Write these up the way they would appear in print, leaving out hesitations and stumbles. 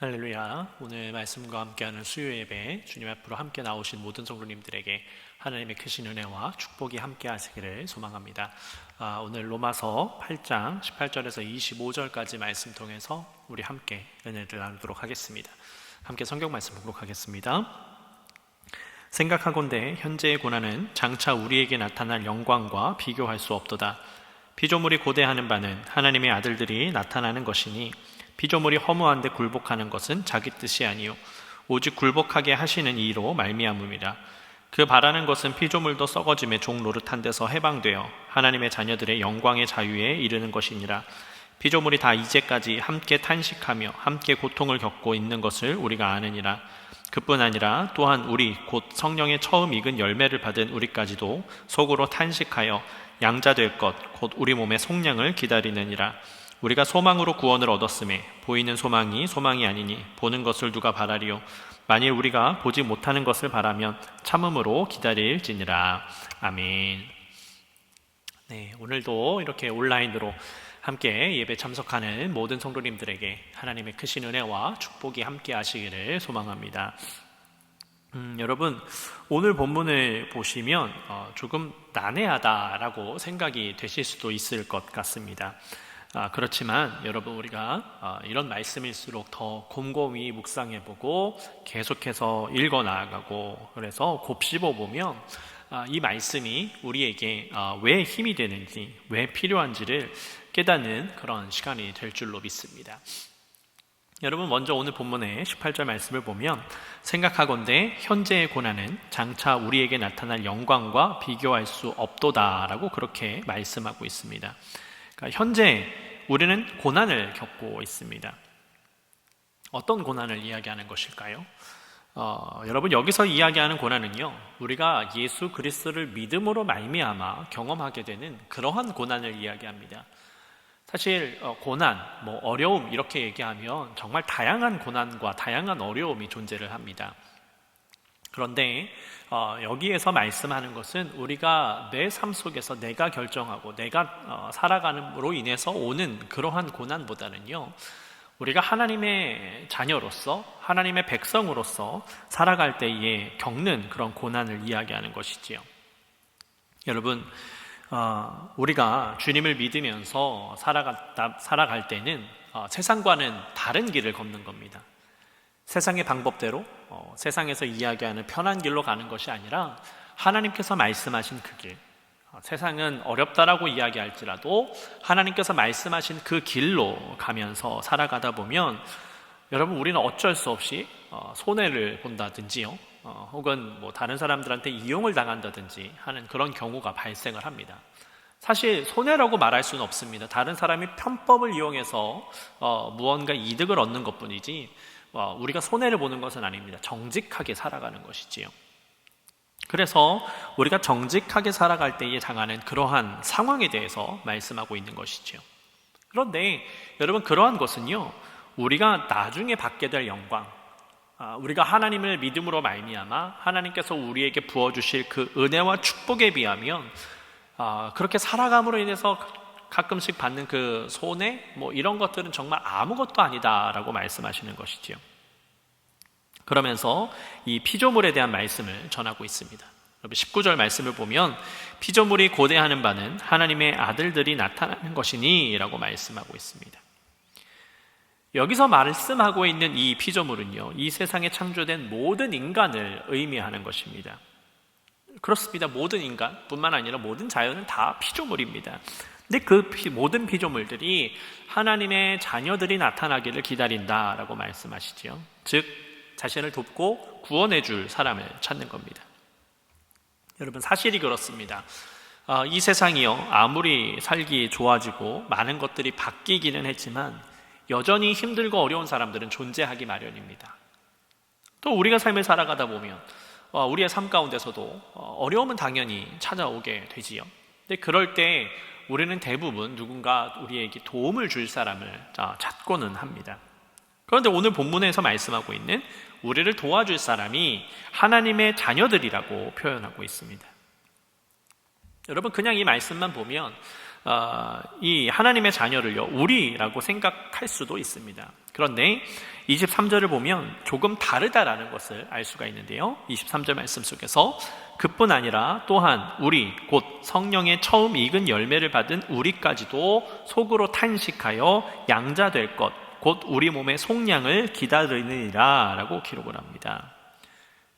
할렐루야. 오늘 말씀과 함께하는 수요 예배, 주님 앞으로 함께 나오신 모든 성도님들에게 하나님의 크신 은혜와 축복이 함께 하시기를 소망합니다. 오늘 로마서 8장 18절에서 25절까지 말씀 통해서 우리 함께 은혜를 나누도록 하겠습니다. 함께 성경 말씀 보도록 하겠습니다. 생각하건대 현재의 고난은 장차 우리에게 나타날 영광과 비교할 수 없도다. 피조물이 고대하는 바는 하나님의 아들들이 나타나는 것이니 피조물이 허무한데 굴복하는 것은 자기 뜻이 아니요 오직 굴복하게 하시는 이로 말미암음이라. 그 바라는 것은 피조물도 썩어짐의 종 노릇한 데서 해방되어 하나님의 자녀들의 영광의 자유에 이르는 것이니라. 피조물이 다 이제까지 함께 탄식하며 함께 고통을 겪고 있는 것을 우리가 아느니라. 그뿐 아니라 또한 우리 곧 성령의 처음 익은 열매를 받은 우리까지도 속으로 탄식하여 양자될 것 곧 우리 몸의 속량을 기다리느니라. 우리가 소망으로 구원을 얻었음에 보이는 소망이 소망이 아니니 보는 것을 누가 바라리요. 만일 우리가 보지 못하는 것을 바라면 참음으로 기다릴지니라. 아멘. 네, 오늘도 이렇게 온라인으로 함께 예배 참석하는 모든 성도님들에게 하나님의 크신 은혜와 축복이 함께 하시기를 소망합니다. 여러분, 오늘 본문을 보시면 조금 난해하다라고 생각이 되실 수도 있을 것 같습니다. 그렇지만 여러분, 우리가 이런 말씀일수록 더 곰곰이 묵상해보고 계속해서 읽어나가고 그래서 곱씹어보면 이 말씀이 우리에게 왜 힘이 되는지, 왜 필요한지를 깨닫는 그런 시간이 될 줄로 믿습니다. 여러분, 먼저 오늘 본문의 18절 말씀을 보면 생각하건대 현재의 고난은 장차 우리에게 나타날 영광과 비교할 수 없도다라고 그렇게 말씀하고 있습니다. 현재 우리는 고난을 겪고 있습니다. 어떤 고난을 이야기하는 것일까요? 여러분, 여기서 이야기하는 고난은요, 우리가 예수 그리스도를 믿음으로 말미암아 경험하게 되는 그러한 고난을 이야기합니다. 사실 고난, 어려움 이렇게 얘기하면 정말 다양한 고난과 다양한 어려움이 존재를 합니다. 그런데 여기에서 말씀하는 것은 우리가 내 삶 속에서 내가 결정하고 내가 살아감으로 인해서 오는 그러한 고난보다는요, 우리가 하나님의 자녀로서 하나님의 백성으로서 살아갈 때에 겪는 그런 고난을 이야기하는 것이지요. 여러분, 우리가 주님을 믿으면서 살아갈 때는 세상과는 다른 길을 걷는 겁니다. 세상의 방법대로 세상에서 이야기하는 편한 길로 가는 것이 아니라 하나님께서 말씀하신 그 길, 세상은 어렵다라고 이야기할지라도 하나님께서 말씀하신 그 길로 가면서 살아가다 보면 여러분, 우리는 어쩔 수 없이 손해를 본다든지요, 혹은 다른 사람들한테 이용을 당한다든지 하는 그런 경우가 발생을 합니다. 사실 손해라고 말할 수는 없습니다. 다른 사람이 편법을 이용해서 무언가 이득을 얻는 것뿐이지 우리가 손해를 보는 것은 아닙니다. 정직하게 살아가는 것이지요. 그래서 우리가 정직하게 살아갈 때에 당하는 그러한 상황에 대해서 말씀하고 있는 것이지요. 그런데 여러분, 그러한 것은요, 우리가 나중에 받게 될 영광, 우리가 하나님을 믿음으로 말미암아 하나님께서 우리에게 부어주실 그 은혜와 축복에 비하면 그렇게 살아감으로 인해서 가끔씩 받는 그 손해, 이런 것들은 정말 아무것도 아니다라고 말씀하시는 것이지요. 그러면서 이 피조물에 대한 말씀을 전하고 있습니다. 19절 말씀을 보면 피조물이 고대하는 바는 하나님의 아들들이 나타나는 것이니 라고 말씀하고 있습니다. 여기서 말씀하고 있는 이 피조물은요, 이 세상에 창조된 모든 인간을 의미하는 것입니다. 그렇습니다. 모든 인간뿐만 아니라 모든 자연은 다 피조물입니다. 근데 그 모든 피조물들이 하나님의 자녀들이 나타나기를 기다린다라고 말씀하시지요. 즉, 자신을 돕고 구원해 줄 사람을 찾는 겁니다. 여러분, 사실이 그렇습니다. 이 세상이요, 아무리 살기 좋아지고 많은 것들이 바뀌기는 했지만 여전히 힘들고 어려운 사람들은 존재하기 마련입니다. 또 우리가 삶을 살아가다 보면 우리의 삶 가운데서도 어려움은 당연히 찾아오게 되지요. 근데 그럴 때 우리는 대부분 누군가 우리에게 도움을 줄 사람을 찾고는 합니다. 그런데 오늘 본문에서 말씀하고 있는 우리를 도와줄 사람이 하나님의 자녀들이라고 표현하고 있습니다. 여러분, 그냥 이 말씀만 보면 이 하나님의 자녀를요, 우리라고 생각할 수도 있습니다. 그런데 23절을 보면 조금 다르다라는 것을 알 수가 있는데요. 23절 말씀 속에서 그뿐 아니라 또한 우리 곧 성령의 처음 익은 열매를 받은 우리까지도 속으로 탄식하여 양자 될 것 곧 우리 몸의 속량을 기다리느니라 라고 기록을 합니다.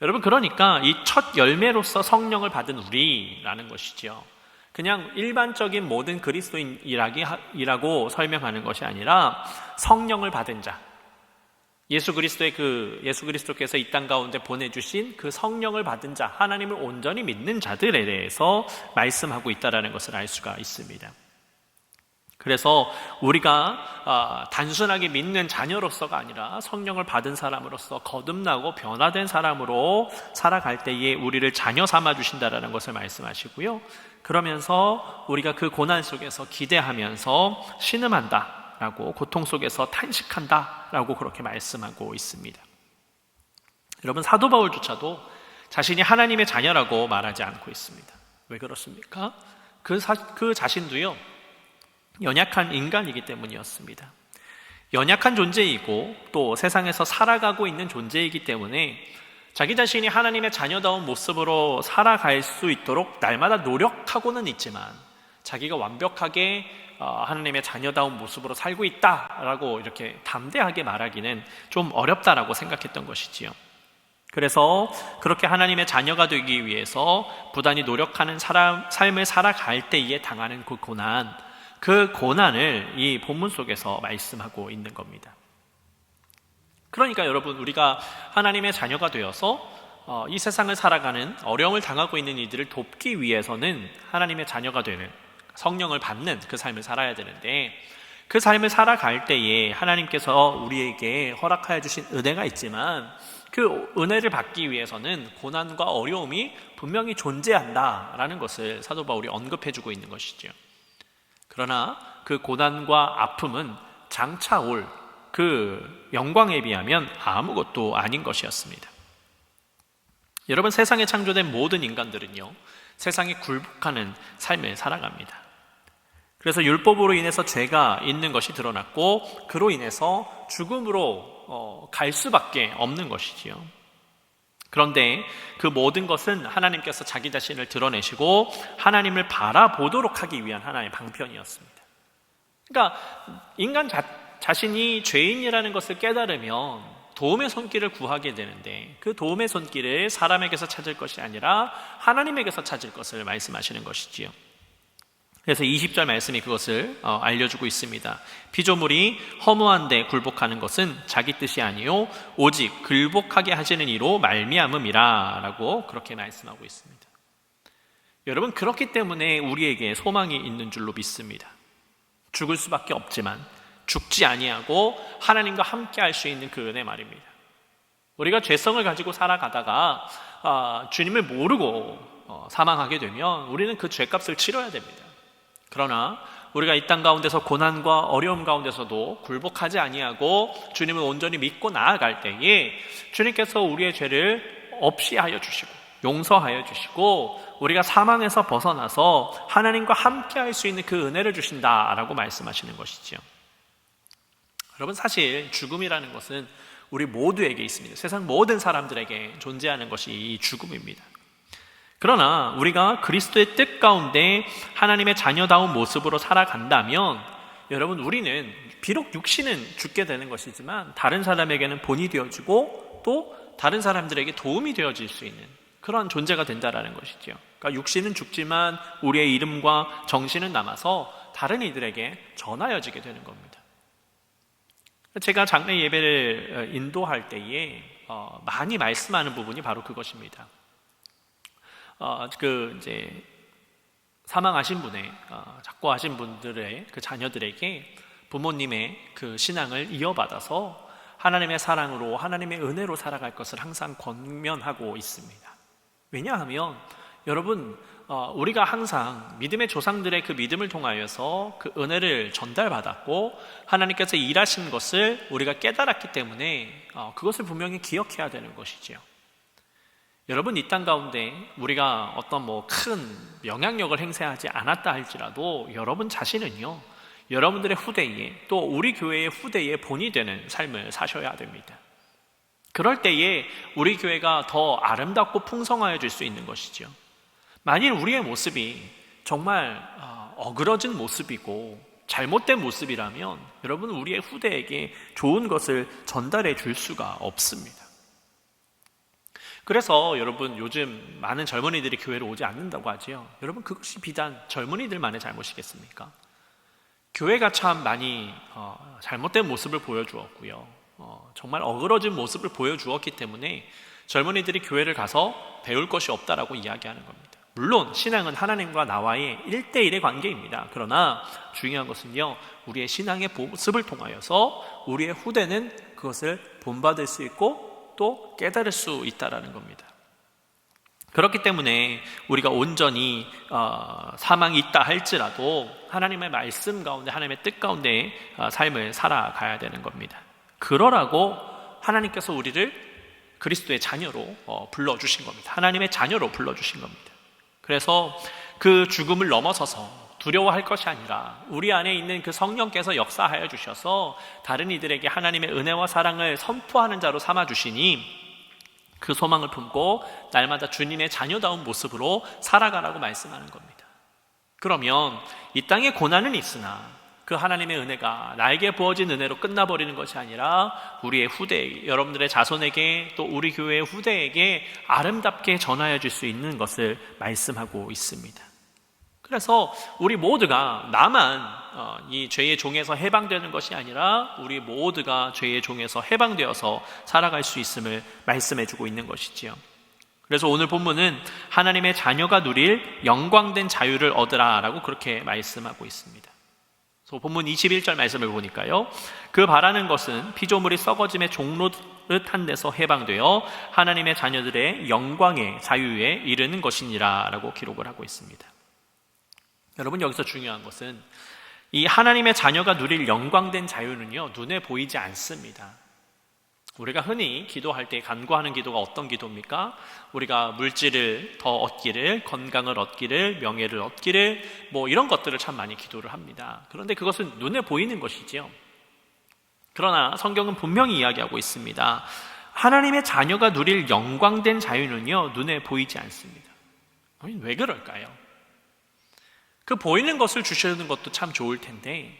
여러분, 그러니까 이 첫 열매로서 성령을 받은 우리라는 것이죠. 그냥 일반적인 모든 그리스도인이라고 설명하는 것이 아니라 성령을 받은 자, 예수 그리스도께서 이 땅 가운데 보내주신 그 성령을 받은 자, 하나님을 온전히 믿는 자들에 대해서 말씀하고 있다는 것을 알 수가 있습니다. 그래서 우리가 단순하게 믿는 자녀로서가 아니라 성령을 받은 사람으로서 거듭나고 변화된 사람으로 살아갈 때에 우리를 자녀 삼아 주신다라는 것을 말씀하시고요. 그러면서 우리가 그 고난 속에서 기대하면서 신음한다라고, 고통 속에서 탄식한다라고 그렇게 말씀하고 있습니다. 여러분, 사도 바울조차도 자신이 하나님의 자녀라고 말하지 않고 있습니다. 왜 그렇습니까? 그 자신도요, 연약한 인간이기 때문이었습니다. 연약한 존재이고 또 세상에서 살아가고 있는 존재이기 때문에 자기 자신이 하나님의 자녀다운 모습으로 살아갈 수 있도록 날마다 노력하고는 있지만 자기가 완벽하게 하나님의 자녀다운 모습으로 살고 있다라고 이렇게 담대하게 말하기는 좀 어렵다라고 생각했던 것이지요. 그래서 그렇게 하나님의 자녀가 되기 위해서 부단히 노력하는 삶을 살아갈 때에 당하는 그 고난을 이 본문 속에서 말씀하고 있는 겁니다. 그러니까 여러분, 우리가 하나님의 자녀가 되어서 이 세상을 살아가는, 어려움을 당하고 있는 이들을 돕기 위해서는 하나님의 자녀가 되는, 성령을 받는 그 삶을 살아야 되는데, 그 삶을 살아갈 때에 하나님께서 우리에게 허락하여 주신 은혜가 있지만 그 은혜를 받기 위해서는 고난과 어려움이 분명히 존재한다라는 것을 사도 바울이 언급해주고 있는 것이죠. 그러나 그 고난과 아픔은 장차 올 그 영광에 비하면 아무것도 아닌 것이었습니다. 여러분, 세상에 창조된 모든 인간들은요, 세상에 굴복하는 삶을 살아갑니다. 그래서 율법으로 인해서 죄가 있는 것이 드러났고 그로 인해서 죽음으로 갈 수밖에 없는 것이지요. 그런데 그 모든 것은 하나님께서 자기 자신을 드러내시고 하나님을 바라보도록 하기 위한 하나의 방편이었습니다. 그러니까 인간 자신이 죄인이라는 것을 깨달으면 도움의 손길을 구하게 되는데 그 도움의 손길을 사람에게서 찾을 것이 아니라 하나님에게서 찾을 것을 말씀하시는 것이지요. 그래서 20절 말씀이 그것을 알려주고 있습니다. 피조물이 허무한데 굴복하는 것은 자기 뜻이 아니요 오직 굴복하게 하시는 이로 말미암음이라 라고 그렇게 말씀하고 있습니다. 여러분, 그렇기 때문에 우리에게 소망이 있는 줄로 믿습니다. 죽을 수밖에 없지만 죽지 아니하고 하나님과 함께 할 수 있는 그 은혜 말입니다. 우리가 죄성을 가지고 살아가다가 주님을 모르고 사망하게 되면 우리는 그 죄값을 치러야 됩니다. 그러나 우리가 이 땅 가운데서 고난과 어려움 가운데서도 굴복하지 아니하고 주님을 온전히 믿고 나아갈 때에 주님께서 우리의 죄를 없이 하여 주시고 용서하여 주시고 우리가 사망에서 벗어나서 하나님과 함께 할 수 있는 그 은혜를 주신다라고 말씀하시는 것이죠. 여러분, 사실 죽음이라는 것은 우리 모두에게 있습니다. 세상 모든 사람들에게 존재하는 것이 이 죽음입니다. 그러나 우리가 그리스도의 뜻 가운데 하나님의 자녀다운 모습으로 살아간다면 여러분, 우리는 비록 육신은 죽게 되는 것이지만 다른 사람에게는 본이 되어지고 또 다른 사람들에게 도움이 되어질 수 있는 그런 존재가 된다는 것이죠. 그러니까 육신은 죽지만 우리의 이름과 정신은 남아서 다른 이들에게 전하여지게 되는 겁니다. 제가 장례 예배를 인도할 때에 많이 말씀하는 부분이 바로 그것입니다. 이제 사망하신 분의 작고하신 분들의 그 자녀들에게 부모님의 그 신앙을 이어받아서 하나님의 사랑으로 하나님의 은혜로 살아갈 것을 항상 권면하고 있습니다. 왜냐하면 여러분, 우리가 항상 믿음의 조상들의 그 믿음을 통하여서 그 은혜를 전달받았고 하나님께서 일하신 것을 우리가 깨달았기 때문에 그것을 분명히 기억해야 되는 것이지요. 여러분, 이 땅 가운데 우리가 어떤 큰 영향력을 행사하지 않았다 할지라도 여러분 자신은요, 여러분들의 후대에, 또 우리 교회의 후대에 본이 되는 삶을 사셔야 됩니다. 그럴 때에 우리 교회가 더 아름답고 풍성하여질 수 있는 것이죠. 만일 우리의 모습이 정말 어그러진 모습이고 잘못된 모습이라면 여러분, 우리의 후대에게 좋은 것을 전달해 줄 수가 없습니다. 그래서 여러분, 요즘 많은 젊은이들이 교회를 오지 않는다고 하지요. 여러분, 그것이 비단 젊은이들만의 잘못이겠습니까? 교회가 참 많이 잘못된 모습을 보여주었고요, 정말 어그러진 모습을 보여주었기 때문에 젊은이들이 교회를 가서 배울 것이 없다라고 이야기하는 겁니다. 물론 신앙은 하나님과 나와의 1대1의 관계입니다. 그러나 중요한 것은요, 우리의 신앙의 모습을 통하여서 우리의 후대는 그것을 본받을 수 있고 또 깨달을 수 있다는 겁니다. 그렇기 때문에 우리가 온전히 사망이 있다 할지라도 하나님의 말씀 가운데, 하나님의 뜻 가운데 삶을 살아가야 되는 겁니다. 그러라고 하나님께서 우리를 그리스도의 자녀로 불러주신 겁니다. 하나님의 자녀로 불러주신 겁니다. 그래서 그 죽음을 넘어서서 두려워할 것이 아니라 우리 안에 있는 그 성령께서 역사하여 주셔서 다른 이들에게 하나님의 은혜와 사랑을 선포하는 자로 삼아주시니 그 소망을 품고 날마다 주님의 자녀다운 모습으로 살아가라고 말씀하는 겁니다. 그러면 이 땅에 고난은 있으나 그 하나님의 은혜가 나에게 부어진 은혜로 끝나버리는 것이 아니라 우리의 후대, 여러분들의 자손에게 또 우리 교회의 후대에게 아름답게 전하여 줄 수 있는 것을 말씀하고 있습니다. 그래서 우리 모두가 나만 이 죄의 종에서 해방되는 것이 아니라 우리 모두가 죄의 종에서 해방되어서 살아갈 수 있음을 말씀해주고 있는 것이지요. 그래서 오늘 본문은 하나님의 자녀가 누릴 영광된 자유를 얻으라 라고 그렇게 말씀하고 있습니다. 그래서 본문 21절 말씀을 보니까요, 그 바라는 것은 피조물이 썩어짐의 종로릇한 데서 해방되어 하나님의 자녀들의 영광의 자유에 이르는 것이니라 라고 기록을 하고 있습니다. 여러분, 여기서 중요한 것은 이 하나님의 자녀가 누릴 영광된 자유는요, 눈에 보이지 않습니다. 우리가 흔히 기도할 때 간구하는 기도가 어떤 기도입니까? 우리가 물질을 더 얻기를, 건강을 얻기를, 명예를 얻기를, 이런 것들을 참 많이 기도를 합니다. 그런데 그것은 눈에 보이는 것이지요. 그러나 성경은 분명히 이야기하고 있습니다. 하나님의 자녀가 누릴 영광된 자유는요, 눈에 보이지 않습니다. 왜 그럴까요? 그 보이는 것을 주시는 것도 참 좋을 텐데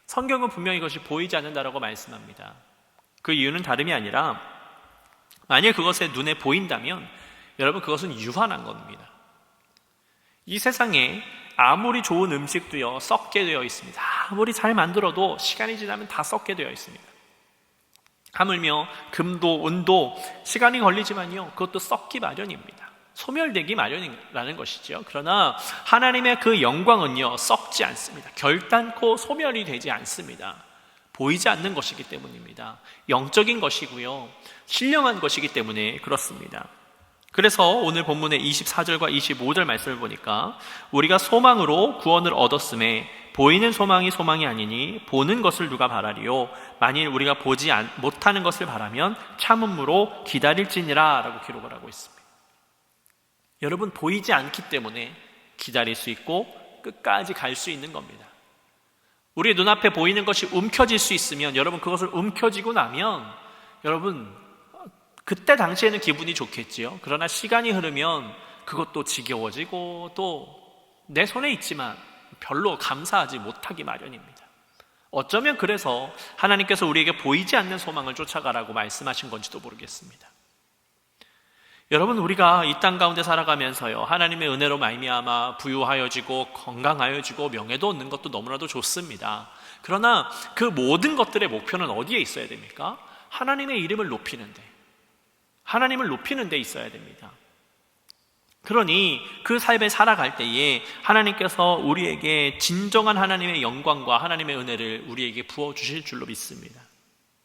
성경은 분명히 이것이 보이지 않는다라고 말씀합니다. 그 이유는 다름이 아니라 만일 그것에 눈에 보인다면 여러분, 그것은 유한한 겁니다. 이 세상에 아무리 좋은 음식도요, 썩게 되어 있습니다. 아무리 잘 만들어도 시간이 지나면 다 썩게 되어 있습니다. 하물며 금도 은도 시간이 걸리지만요, 그것도 썩기 마련입니다. 소멸되기 마련이라는 것이죠. 그러나 하나님의 그 영광은요, 썩지 않습니다. 결단코 소멸이 되지 않습니다. 보이지 않는 것이기 때문입니다. 영적인 것이고요, 신령한 것이기 때문에 그렇습니다. 그래서 오늘 본문의 24절과 25절 말씀을 보니까 우리가 소망으로 구원을 얻었음에 보이는 소망이 소망이 아니니 보는 것을 누가 바라리요? 만일 우리가 보지 못하는 것을 바라면 참음으로 기다릴지니라 라고 기록을 하고 있습니다. 여러분, 보이지 않기 때문에 기다릴 수 있고 끝까지 갈 수 있는 겁니다. 우리의 눈앞에 보이는 것이 움켜질 수 있으면, 여러분, 그것을 움켜쥐고 나면 여러분, 그때 당시에는 기분이 좋겠지요. 그러나 시간이 흐르면 그것도 지겨워지고 또 내 손에 있지만 별로 감사하지 못하기 마련입니다. 어쩌면 그래서 하나님께서 우리에게 보이지 않는 소망을 쫓아가라고 말씀하신 건지도 모르겠습니다. 여러분, 우리가 이 땅 가운데 살아가면서요, 하나님의 은혜로 말미암아 부유하여지고 건강하여지고 명예도 얻는 것도 너무나도 좋습니다. 그러나 그 모든 것들의 목표는 어디에 있어야 됩니까? 하나님의 이름을 높이는데, 하나님을 높이는 데 있어야 됩니다. 그러니 그 삶을 살아갈 때에 하나님께서 우리에게 진정한 하나님의 영광과 하나님의 은혜를 우리에게 부어주실 줄로 믿습니다.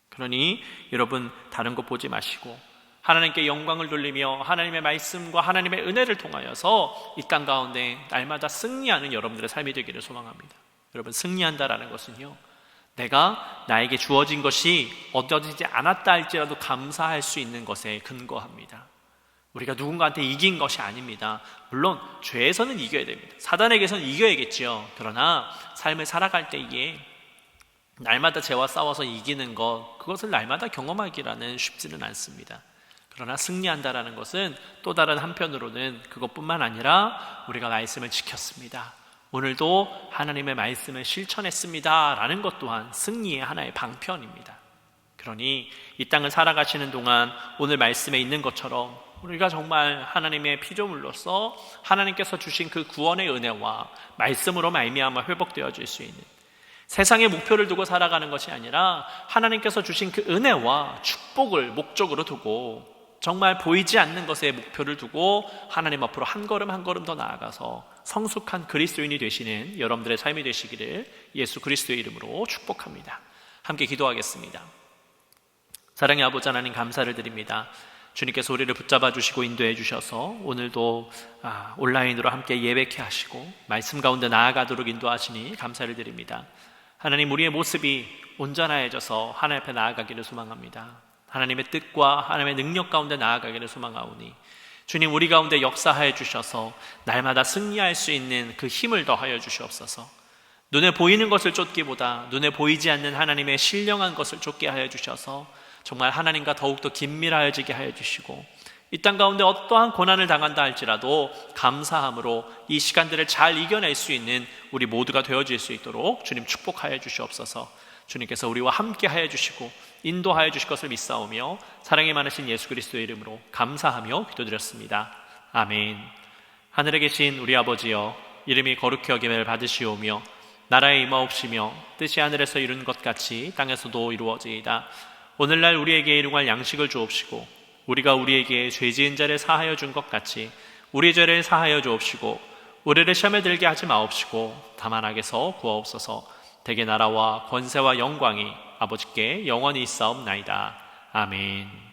그러니 여러분, 다른 것 보지 마시고 하나님께 영광을 돌리며 하나님의 말씀과 하나님의 은혜를 통하여서 이 땅 가운데 날마다 승리하는 여러분들의 삶이 되기를 소망합니다. 여러분, 승리한다라는 것은요, 내가 나에게 주어진 것이 얻어지지 않았다 할지라도 감사할 수 있는 것에 근거합니다. 우리가 누군가한테 이긴 것이 아닙니다. 물론 죄에서는 이겨야 됩니다. 사단에게서는 이겨야겠지요. 그러나 삶을 살아갈 때에 날마다 죄와 싸워서 이기는 것, 그것을 날마다 경험하기라는 쉽지는 않습니다. 그러나 승리한다라는 것은 또 다른 한편으로는 그것뿐만 아니라 우리가 말씀을 지켰습니다. 오늘도 하나님의 말씀을 실천했습니다 라는 것 또한 승리의 하나의 방편입니다. 그러니 이 땅을 살아가시는 동안 오늘 말씀에 있는 것처럼 우리가 정말 하나님의 피조물로서 하나님께서 주신 그 구원의 은혜와 말씀으로 말미암아 회복되어질 수 있는, 세상의 목표를 두고 살아가는 것이 아니라 하나님께서 주신 그 은혜와 축복을 목적으로 두고 정말 보이지 않는 것에 목표를 두고 하나님 앞으로 한 걸음 한 걸음 더 나아가서 성숙한 그리스도인이 되시는 여러분들의 삶이 되시기를 예수 그리스도의 이름으로 축복합니다. 함께 기도하겠습니다. 사랑의 아버지 하나님, 감사를 드립니다. 주님께서 우리를 붙잡아 주시고 인도해 주셔서 오늘도 온라인으로 함께 예배케 하시고 말씀 가운데 나아가도록 인도하시니 감사를 드립니다. 하나님, 우리의 모습이 온전해져서 하나님 앞에 나아가기를 소망합니다. 하나님의 뜻과 하나님의 능력 가운데 나아가기를 소망하오니 주님, 우리 가운데 역사하여 주셔서 날마다 승리할 수 있는 그 힘을 더하여 주시옵소서. 눈에 보이는 것을 쫓기보다 눈에 보이지 않는 하나님의 신령한 것을 쫓게 하여 주셔서 정말 하나님과 더욱더 긴밀하여지게 하여 주시고, 이 땅 가운데 어떠한 고난을 당한다 할지라도 감사함으로 이 시간들을 잘 이겨낼 수 있는 우리 모두가 되어질 수 있도록 주님 축복하여 주시옵소서. 주님께서 우리와 함께 하여 주시고 인도하여 주실 것을 믿사오며 사랑이 많으신 예수 그리스도의 이름으로 감사하며 기도드렸습니다. 아멘. 하늘에 계신 우리 아버지여, 이름이 거룩히 여김을 받으시오며 나라에 임하옵시며 뜻이 하늘에서 이룬 것 같이 땅에서도 이루어지이다. 오늘날 우리에게 일용할 양식을 주옵시고 우리가 우리에게 죄 지은 자를 사하여 준 것 같이 우리 죄를 사하여 주옵시고 우리를 시험에 들게 하지 마옵시고 다만 악에서 구하옵소서. 대개 나라와 권세와 영광이 아버지께 영원히 있사옵나이다. 아멘.